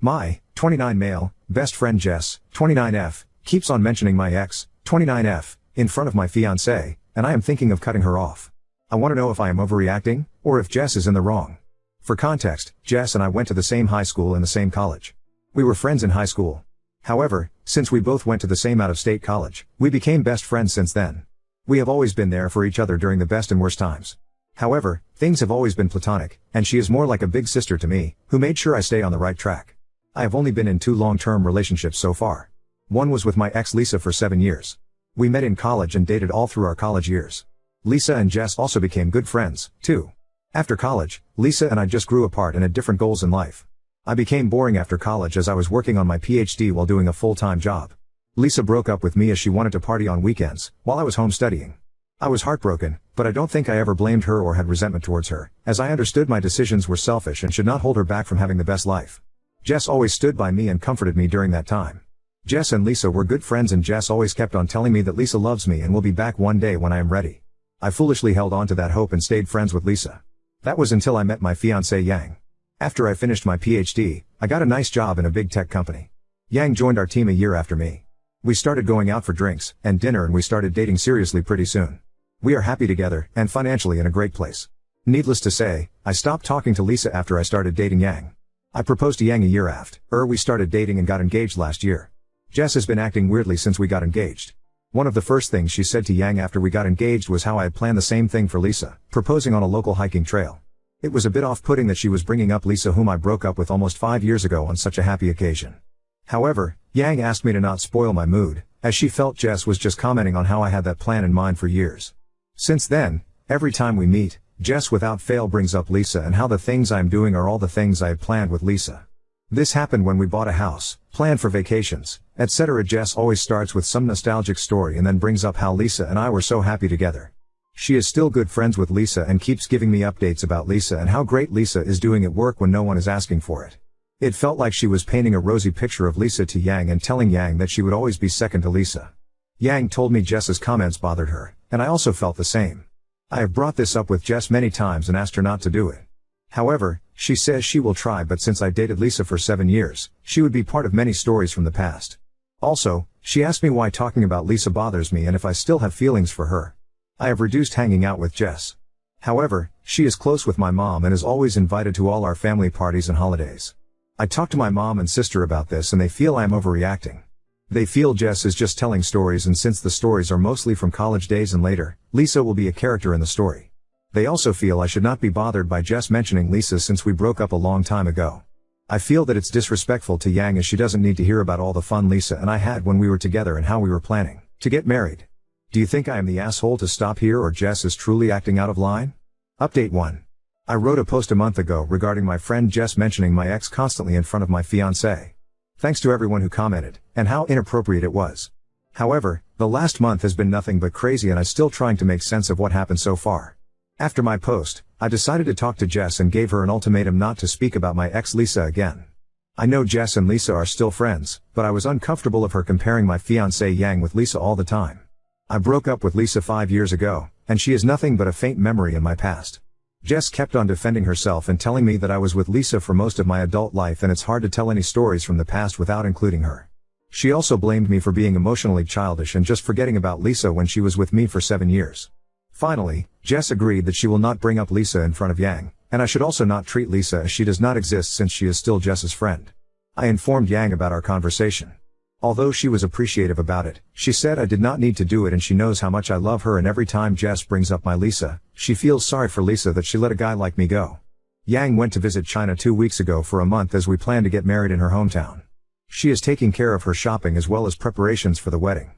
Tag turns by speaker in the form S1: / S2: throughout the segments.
S1: My, 29 male, best friend Jess, 29F, keeps on mentioning my ex, 29F, in front of my fiancée, and I am thinking of cutting her off. I want to know if I am overreacting, or if Jess is in the wrong. For context, Jess and I went to the same high school and the same college. We were friends in high school. However, since we both went to the same out-of-state college, we became best friends since then. We have always been there for each other during the best and worst times. However, things have always been platonic, and she is more like a big sister to me, who made sure I stay on the right track. I have only been in 2 long-term relationships so far. One was with my ex Lisa for 7 years. We met in college and dated all through our college years. Lisa and Jess also became good friends, too. After college, Lisa and I just grew apart and had different goals in life. I became boring after college as I was working on my PhD while doing a full-time job. Lisa broke up with me as she wanted to party on weekends, while I was home studying. I was heartbroken, but I don't think I ever blamed her or had resentment towards her, as I understood my decisions were selfish and should not hold her back from having the best life. Jess always stood by me and comforted me during that time. Jess and Lisa were good friends, and Jess always kept on telling me that Lisa loves me and will be back one day when I am ready. I foolishly held on to that hope and stayed friends with Lisa. That was until I met my fiancée Yang. After I finished my PhD, I got a nice job in a big tech company. Yang joined our team a year after me. We started going out for drinks and dinner, and we started dating seriously pretty soon. We are happy together, and financially in a great place. Needless to say, I stopped talking to Lisa after I started dating Yang. I proposed to Yang a year after we started dating and got engaged last year. Jess has been acting weirdly since we got engaged. One of the first things she said to Yang after we got engaged was how I had planned the same thing for Lisa, proposing on a local hiking trail. It was a bit off-putting that she was bringing up Lisa, whom I broke up with almost 5 years ago, on such a happy occasion. However, Yang asked me to not spoil my mood, as she felt Jess was just commenting on how I had that plan in mind for years. Since then, every time we meet, Jess without fail brings up Lisa and how the things I'm doing are all the things I had planned with Lisa. This happened when we bought a house, planned for vacations, etc. Jess always starts with some nostalgic story and then brings up how Lisa and I were so happy together. She is still good friends with Lisa and keeps giving me updates about Lisa and how great Lisa is doing at work when no one is asking for it. It felt like she was painting a rosy picture of Lisa to Yang and telling Yang that she would always be second to Lisa. Yang told me Jess's comments bothered her, and I also felt the same. I have brought this up with Jess many times and asked her not to do it. However, she says she will try, but since I dated Lisa for 7 years, she would be part of many stories from the past. Also, she asked me why talking about Lisa bothers me and if I still have feelings for her. I have reduced hanging out with Jess. However, she is close with my mom and is always invited to all our family parties and holidays. I talked to my mom and sister about this and they feel I am overreacting. They feel Jess is just telling stories, and since the stories are mostly from college days and later, Lisa will be a character in the story. They also feel I should not be bothered by Jess mentioning Lisa since we broke up a long time ago. I feel that it's disrespectful to Yang, as she doesn't need to hear about all the fun Lisa and I had when we were together and how we were planning to get married. Do you think I am the asshole to stop here, or Jess is truly acting out of line? Update 1. I wrote a post a month ago regarding my friend Jess mentioning my ex constantly in front of my fiancé. Thanks to everyone who commented, and how inappropriate it was. However, the last month has been nothing but crazy and I'm still trying to make sense of what happened so far. After my post, I decided to talk to Jess and gave her an ultimatum not to speak about my ex Lisa again. I know Jess and Lisa are still friends, but I was uncomfortable of her comparing my fiancé Yang with Lisa all the time. I broke up with Lisa 5 years ago, and she is nothing but a faint memory in my past. Jess kept on defending herself and telling me that I was with Lisa for most of my adult life and it's hard to tell any stories from the past without including her. She also blamed me for being emotionally childish and just forgetting about Lisa when she was with me for 7 years. Finally, Jess agreed that she will not bring up Lisa in front of Yang, and I should also not treat Lisa as she does not exist since she is still Jess's friend. I informed Yang about our conversation. Although she was appreciative about it, she said I did not need to do it, and she knows how much I love her, and every time Jess brings up my Lisa, she feels sorry for Lisa that she let a guy like me go. Yang went to visit China 2 weeks ago for a month as we plan to get married in her hometown. She is taking care of her shopping as well as preparations for the wedding.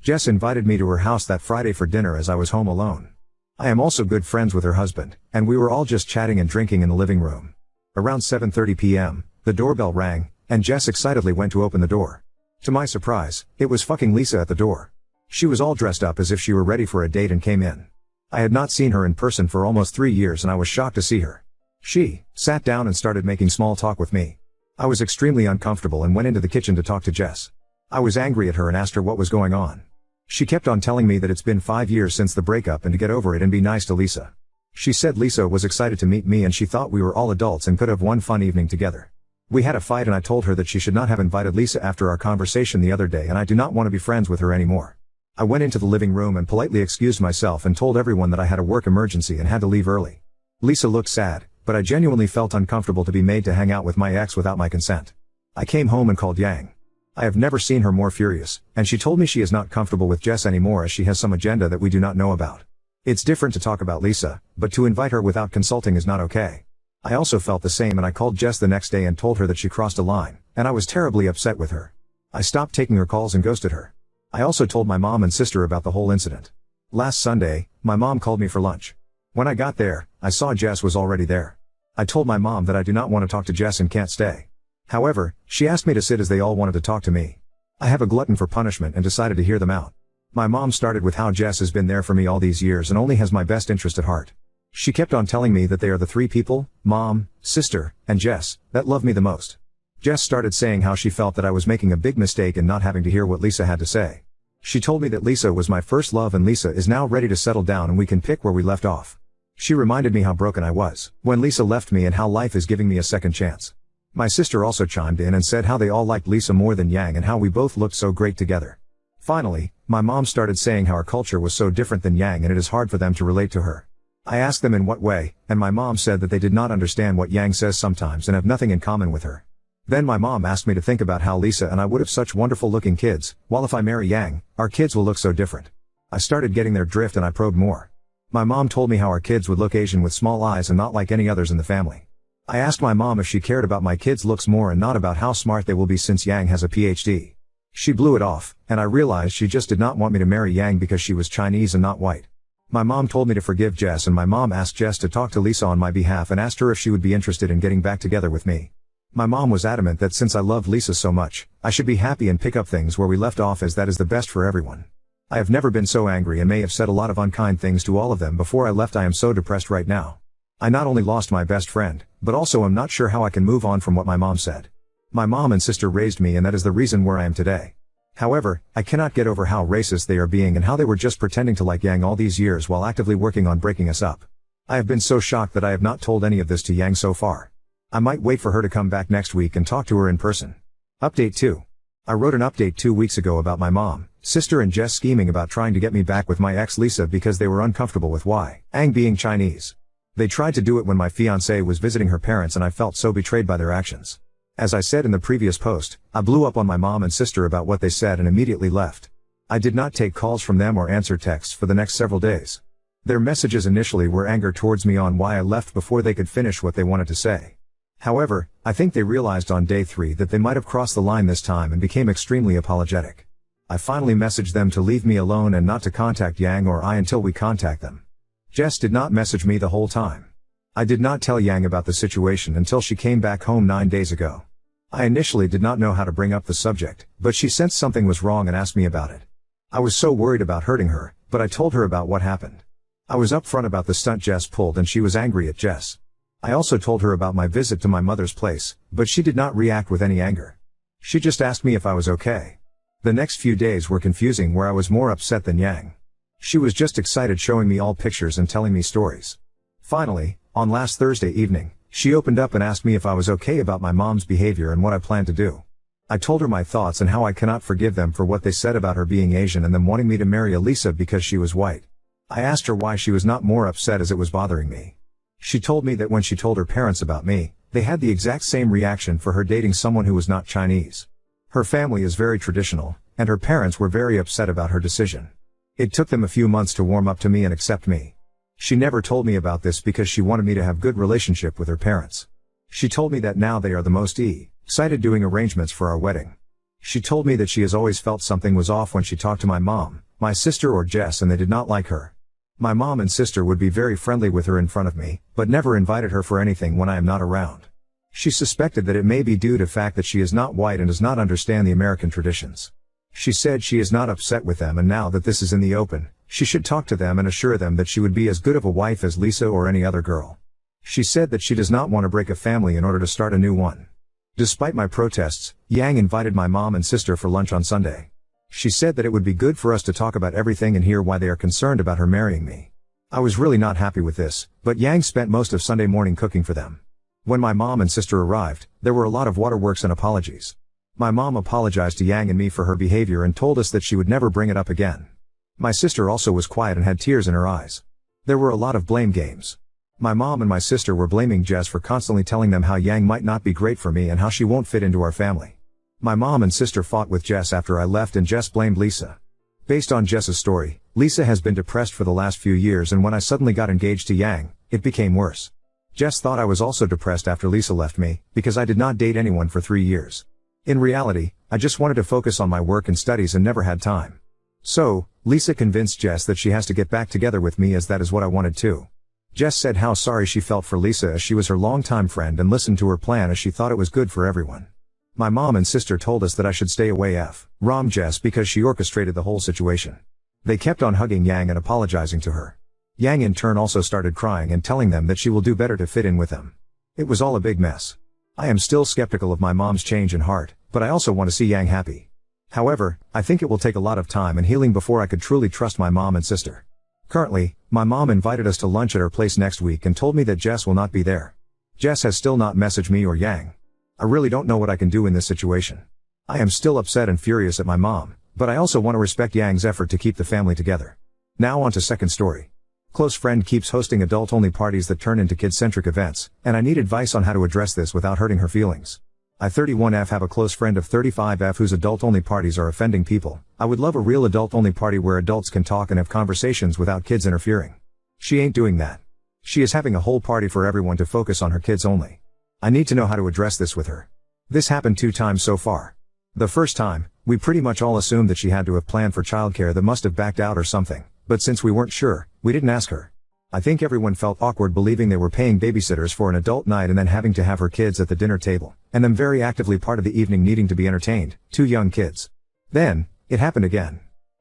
S1: Jess invited me to her house that Friday for dinner as I was home alone. I am also good friends with her husband, and we were all just chatting and drinking in the living room. Around 7:30 p.m., the doorbell rang, and Jess excitedly went to open the door. To my surprise, it was fucking Lisa at the door. She was all dressed up as if she were ready for a date and came in. I had not seen her in person for almost 3 years and I was shocked to see her. She sat down and started making small talk with me. I was extremely uncomfortable and went into the kitchen to talk to Jess. I was angry at her and asked her what was going on. She kept on telling me that it's been 5 years since the breakup and to get over it and be nice to Lisa. She said Lisa was excited to meet me and she thought we were all adults and could have one fun evening together. We had a fight and I told her that she should not have invited Lisa after our conversation the other day, and I do not want to be friends with her anymore. I went into the living room and politely excused myself and told everyone that I had a work emergency and had to leave early. Lisa looked sad, but I genuinely felt uncomfortable to be made to hang out with my ex without my consent. I came home and called Yang. I have never seen her more furious, and she told me she is not comfortable with Jess anymore as she has some agenda that we do not know about. It's different to talk about Lisa, but to invite her without consulting is not okay. I also felt the same and I called Jess the next day and told her that she crossed a line, and I was terribly upset with her. I stopped taking her calls and ghosted her. I also told my mom and sister about the whole incident. Last Sunday, my mom called me for lunch. When I got there, I saw Jess was already there. I told my mom that I do not want to talk to Jess and can't stay. However, she asked me to sit as they all wanted to talk to me. I have a glutton for punishment and decided to hear them out. My mom started with how Jess has been there for me all these years and only has my best interest at heart. She kept on telling me that they are the three people, mom, sister, and Jess, that love me the most. Jess started saying how she felt that I was making a big mistake in not having to hear what Lisa had to say. She told me that Lisa was my first love and Lisa is now ready to settle down and we can pick where we left off. She reminded me how broken I was when Lisa left me and how life is giving me a second chance. My sister also chimed in and said how they all liked Lisa more than Yang and how we both looked so great together. Finally, my mom started saying how our culture was so different than Yang and it is hard for them to relate to her. I asked them in what way, and my mom said that they did not understand what Yang says sometimes and have nothing in common with her. Then my mom asked me to think about how Lisa and I would have such wonderful looking kids, while if I marry Yang, our kids will look so different. I started getting their drift and I probed more. My mom told me how our kids would look Asian with small eyes and not like any others in the family. I asked my mom if she cared about my kids' looks more and not about how smart they will be since Yang has a PhD. She blew it off, and I realized she just did not want me to marry Yang because she was Chinese and not white. My mom told me to forgive Jess and my mom asked Jess to talk to Lisa on my behalf and asked her if she would be interested in getting back together with me. My mom was adamant that since I loved Lisa so much, I should be happy and pick up things where we left off as that is the best for everyone. I have never been so angry and may have said a lot of unkind things to all of them before I left. I am so depressed right now. I not only lost my best friend, but also am not sure how I can move on from what my mom said. My mom and sister raised me and that is the reason where I am today. However, I cannot get over how racist they are being and how they were just pretending to like Yang all these years while actively working on breaking us up. I have been so shocked that I have not told any of this to Yang so far. I might wait for her to come back next week and talk to her in person. Update 2. I wrote an update 2 weeks ago about my mom, sister and Jess scheming about trying to get me back with my ex Lisa because they were uncomfortable with Yang being Chinese. They tried to do it when my fiancée was visiting her parents and I felt so betrayed by their actions. As I said in the previous post, I blew up on my mom and sister about what they said and immediately left. I did not take calls from them or answer texts for the next several days. Their messages initially were anger towards me on why I left before they could finish what they wanted to say. However, I think they realized on day 3 that they might have crossed the line this time and became extremely apologetic. I finally messaged them to leave me alone and not to contact Yang or I until we contact them. Jess did not message me the whole time. I did not tell Yang about the situation until she came back home 9 days ago. I initially did not know how to bring up the subject, but she sensed something was wrong and asked me about it. I was so worried about hurting her, but I told her about what happened. I was upfront about the stunt Jess pulled and she was angry at Jess. I also told her about my visit to my mother's place, but she did not react with any anger. She just asked me if I was okay. The next few days were confusing where I was more upset than Yang. She was just excited showing me all pictures and telling me stories. Finally, on last Thursday evening, she opened up and asked me if I was okay about my mom's behavior and what I planned to do. I told her my thoughts and how I cannot forgive them for what they said about her being Asian and them wanting me to marry Lisa because she was white. I asked her why she was not more upset as it was bothering me. She told me that when she told her parents about me, they had the exact same reaction for her dating someone who was not Chinese. Her family is very traditional, and her parents were very upset about her decision. It took them a few months to warm up to me and accept me. She never told me about this because she wanted me to have good relationship with her parents. She told me that now they are the most excited doing arrangements for our wedding. She told me that she has always felt something was off when she talked to my mom, my sister or Jess and they did not like her. My mom and sister would be very friendly with her in front of me, but never invited her for anything when I am not around. She suspected that it may be due to the fact that she is not white and does not understand the American traditions. She said she is not upset with them and now that this is in the open, she should talk to them and assure them that she would be as good of a wife as Lisa or any other girl. She said that she does not want to break a family in order to start a new one. Despite my protests, Yang invited my mom and sister for lunch on Sunday. She said that it would be good for us to talk about everything and hear why they are concerned about her marrying me. I was really not happy with this, but Yang spent most of Sunday morning cooking for them. When my mom and sister arrived, there were a lot of waterworks and apologies. My mom apologized to Yang and me for her behavior and told us that she would never bring it up again. My sister also was quiet and had tears in her eyes. There were a lot of blame games. My mom and my sister were blaming Jess for constantly telling them how Yang might not be great for me and how she won't fit into our family. My mom and sister fought with Jess after I left and Jess blamed Lisa. Based on Jess's story, Lisa has been depressed for the last few years, and when I suddenly got engaged to Yang, it became worse. Jess thought I was also depressed after Lisa left me, because I did not date anyone for 3 years. In reality, I just wanted to focus on my work and studies and never had time. So, Lisa convinced Jess that she has to get back together with me, as that is what I wanted too. Jess said how sorry she felt for Lisa as she was her longtime friend and listened to her plan as she thought it was good for everyone. My mom and sister told us that I should stay away from Jess because she orchestrated the whole situation. They kept on hugging Yang and apologizing to her. Yang in turn also started crying and telling them that she will do better to fit in with them. It was all a big mess. I am still skeptical of my mom's change in heart, but I also want to see Yang happy. However, I think it will take a lot of time and healing before I could truly trust my mom and sister. Currently, my mom invited us to lunch at her place next week and told me that Jess will not be there. Jess has still not messaged me or Yang. I really don't know what I can do in this situation. I am still upset and furious at my mom, but I also want to respect Yang's effort to keep the family together. Now on to second story. Close friend keeps hosting adult-only parties that turn into kid-centric events, and I need advice on how to address this without hurting her feelings. I 31F have a close friend of 35F whose adult-only parties are offending people. I would love a real adult-only party where adults can talk and have conversations without kids interfering. She ain't doing that. She is having a whole party for everyone to focus on her kids only. I need to know how to address this with her. This happened 2 times so far. The first time, we pretty much all assumed that she had to have planned for childcare that must have backed out or something, but since we weren't sure, we didn't ask her. I think everyone felt awkward believing they were paying babysitters for an adult night and then having to have her kids at the dinner table, and them very actively part of the evening needing to be entertained, 2 young kids. Then, it happened again.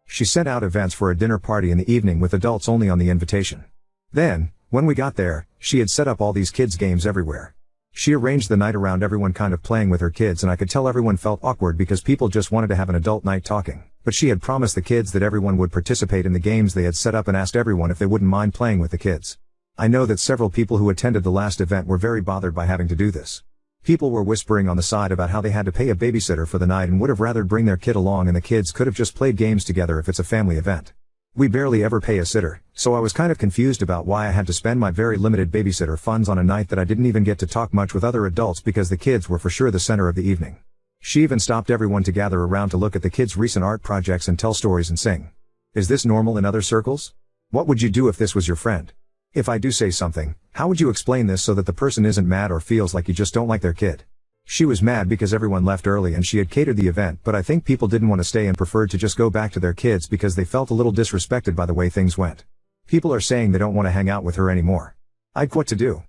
S1: She sent out events for a dinner party in the evening with adults only on the invitation. Then, when we got there, she had set up all these kids' games everywhere. She arranged the night around everyone kind of playing with her kids, and I could tell everyone felt awkward because people just wanted to have an adult night talking. But she had promised the kids that everyone would participate in the games they had set up and asked everyone if they wouldn't mind playing with the kids. I know that several people who attended the last event were very bothered by having to do this. People were whispering on the side about how they had to pay a babysitter for the night and would have rather bring their kid along, and the kids could have just played games together if it's a family event. We barely ever pay a sitter, so I was kind of confused about why I had to spend my very limited babysitter funds on a night that I didn't even get to talk much with other adults because the kids were for sure the center of the evening. She even stopped everyone to gather around to look at the kids' recent art projects and tell stories and sing. Is this normal in other circles? What would you do if this was your friend? If I do say something, how would you explain this so that the person isn't mad or feels like you just don't like their kid? She was mad because everyone left early and she had catered the event, but I think people didn't want to stay and preferred to just go back to their kids because they felt a little disrespected by the way things went. People are saying they don't want to hang out with her anymore. What to do?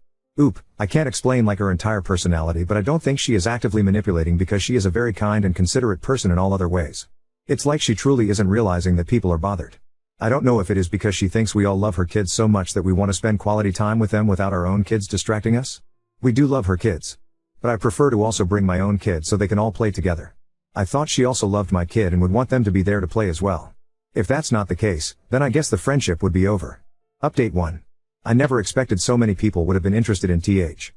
S1: I can't explain like her entire personality, but I don't think she is actively manipulating because she is a very kind and considerate person in all other ways. It's like she truly isn't realizing that people are bothered. I don't know if it is because she thinks we all love her kids so much that we want to spend quality time with them without our own kids distracting us. We do love her kids. But I prefer to also bring my own kids so they can all play together. I thought she also loved my kid and would want them to be there to play as well. If that's not the case, then I guess the friendship would be over. Update 1. I never expected so many people would have been interested in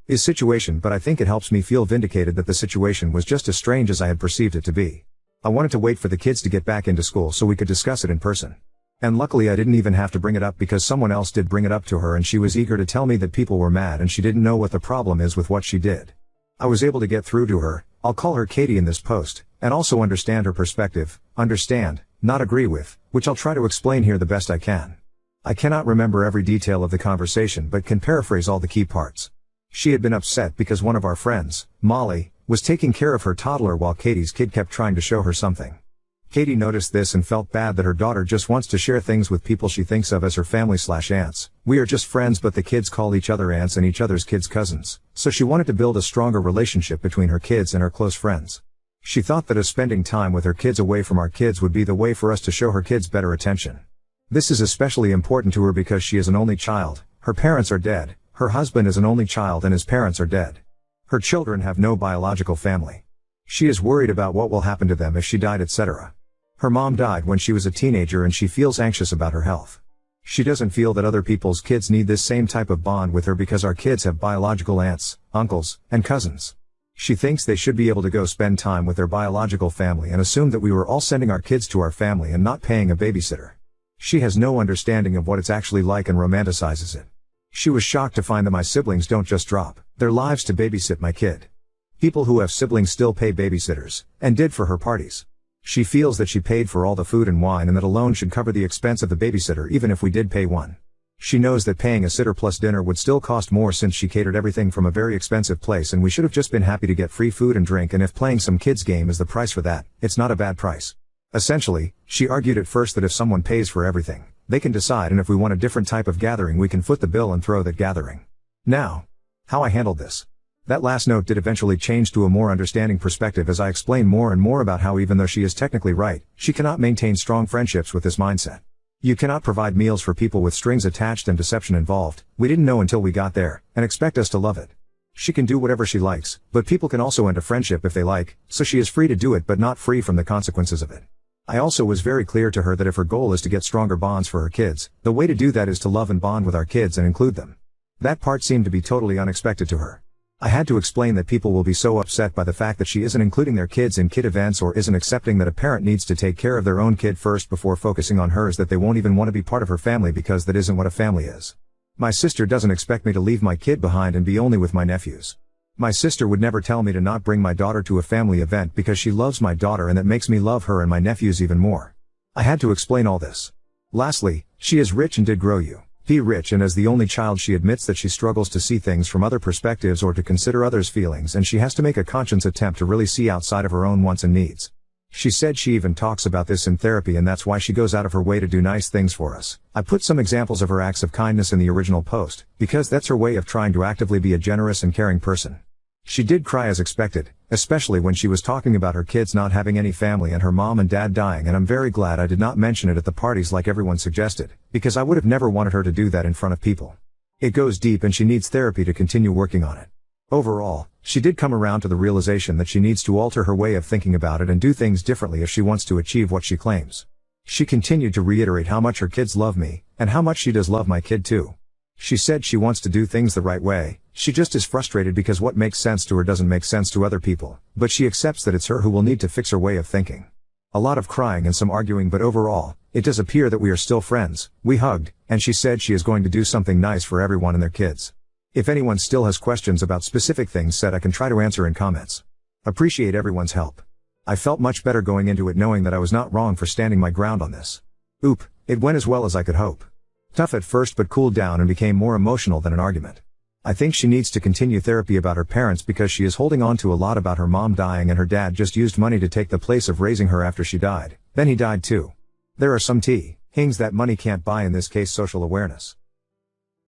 S1: his situation, but I think it helps me feel vindicated that the situation was just as strange as I had perceived it to be. I wanted to wait for the kids to get back into school so we could discuss it in person. And luckily I didn't even have to bring it up because someone else did bring it up to her and she was eager to tell me that people were mad and she didn't know what the problem is with what she did. I was able to get through to her. I'll call her Katie in this post, and also understand her perspective, understand, not agree with, which I'll try to explain here the best I can. I cannot remember every detail of the conversation but can paraphrase all the key parts. She had been upset because one of our friends, Molly, was taking care of her toddler while Katie's kid kept trying to show her something. Katie noticed this and felt bad that her daughter just wants to share things with people she thinks of as her family/aunts. We are just friends, but the kids call each other aunts and each other's kids cousins, so she wanted to build a stronger relationship between her kids and her close friends. She thought that us spending time with her kids away from our kids would be the way for us to show her kids better attention. This is especially important to her because she is an only child, her parents are dead, her husband is an only child and his parents are dead. Her children have no biological family. She is worried about what will happen to them if she died, etc. Her mom died when she was a teenager and she feels anxious about her health. She doesn't feel that other people's kids need this same type of bond with her because our kids have biological aunts, uncles, and cousins. She thinks they should be able to go spend time with their biological family and assumed that we were all sending our kids to our family and not paying a babysitter. She has no understanding of what it's actually like and romanticizes it. She was shocked to find that my siblings don't just drop their lives to babysit my kid. People who have siblings still pay babysitters, and did for her parties. She feels that she paid for all the food and wine and that alone should cover the expense of the babysitter even if we did pay one. She knows that paying a sitter plus dinner would still cost more since she catered everything from a very expensive place and we should have just been happy to get free food and drink, and if playing some kids game is the price for that, it's not a bad price. Essentially, she argued at first that if someone pays for everything, they can decide, and if we want a different type of gathering we can foot the bill and throw that gathering. Now, how I handled this. That last note did eventually change to a more understanding perspective as I explained more and more about how even though she is technically right, she cannot maintain strong friendships with this mindset. You cannot provide meals for people with strings attached and deception involved. We didn't know until we got there, and expect us to love it. She can do whatever she likes, but people can also end a friendship if they like, so she is free to do it but not free from the consequences of it. I also was very clear to her that if her goal is to get stronger bonds for her kids, the way to do that is to love and bond with our kids and include them. That part seemed to be totally unexpected to her. I had to explain that people will be so upset by the fact that she isn't including their kids in kid events or isn't accepting that a parent needs to take care of their own kid first before focusing on hers that they won't even want to be part of her family because that isn't what a family is. My sister doesn't expect me to leave my kid behind and be only with my nephews. My sister would never tell me to not bring my daughter to a family event because she loves my daughter and that makes me love her and my nephews even more. I had to explain all this. Lastly, she is rich and did grow you. Be rich, and as the only child she admits that she struggles to see things from other perspectives or to consider others' feelings, and she has to make a conscious attempt to really see outside of her own wants and needs. She said she even talks about this in therapy and that's why she goes out of her way to do nice things for us. I put some examples of her acts of kindness in the original post, because that's her way of trying to actively be a generous and caring person. She did cry as expected, especially when she was talking about her kids not having any family and her mom and dad dying, and I'm very glad I did not mention it at the parties like everyone suggested, because I would have never wanted her to do that in front of people. It goes deep and she needs therapy to continue working on it. Overall, she did come around to the realization that she needs to alter her way of thinking about it and do things differently if she wants to achieve what she claims. She continued to reiterate how much her kids love me, and how much she does love my kid too. She said she wants to do things the right way, she just is frustrated because what makes sense to her doesn't make sense to other people, but she accepts that it's her who will need to fix her way of thinking. A lot of crying and some arguing, but overall, it does appear that we are still friends. We hugged, and she said she is going to do something nice for everyone and their kids. If anyone still has questions about specific things said, I can try to answer in comments. Appreciate everyone's help. I felt much better going into it knowing that I was not wrong for standing my ground on this. It went as well as I could hope. Tough at first but cooled down and became more emotional than an argument. I think she needs to continue therapy about her parents because she is holding on to a lot about her mom dying and her dad just used money to take the place of raising her after she died. Then he died too. There are some things that money can't buy, in this case social awareness.